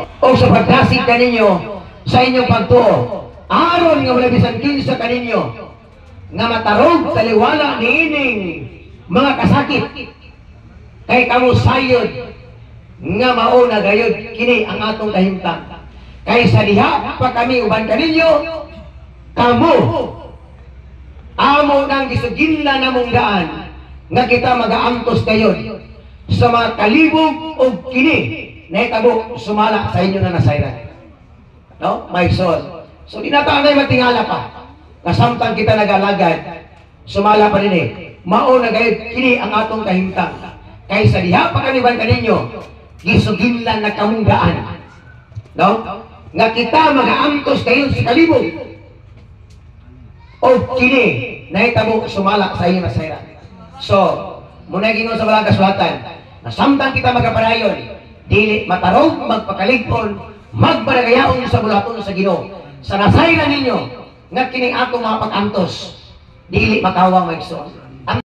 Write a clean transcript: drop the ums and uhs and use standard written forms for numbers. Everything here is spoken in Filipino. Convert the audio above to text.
o sa pagdasig kaninyo sa inyong pagtuo, aron nga wala bisan kinsa kaninyo nga matarog taliwala niining mga kasakit kay kamo sayod nga mauna gayud kini ang atong kahimtang. Kay sa diha pa kami uban kaninyo, kamo amo nang gisuginla namong daan nga kita magaantos kayon sa mga kalibog o kini na itabo sumala sa inyo na nasayran. No? My soul. So dinatanay matingala pa. Kasamtang kita nagalagad, sumala pa rin mao na gayud kini ang atong kahimtang. Kay sa diha pa kami ban kaninyo, gisuginlan na kamong daan. No? Nga kita magaantos kayon sa kalibog o kini na itabo sumala sa inyo nasayran. So, muna gingon sa walang kasulatan, na samtang kita magaparayon, dili matarog, magpakaligpon, magbaragayaon sa bulaton sa Ginoo. Sa nasayran ninyo, nga kining atong mga pag-antos, dili makawang maigsoon.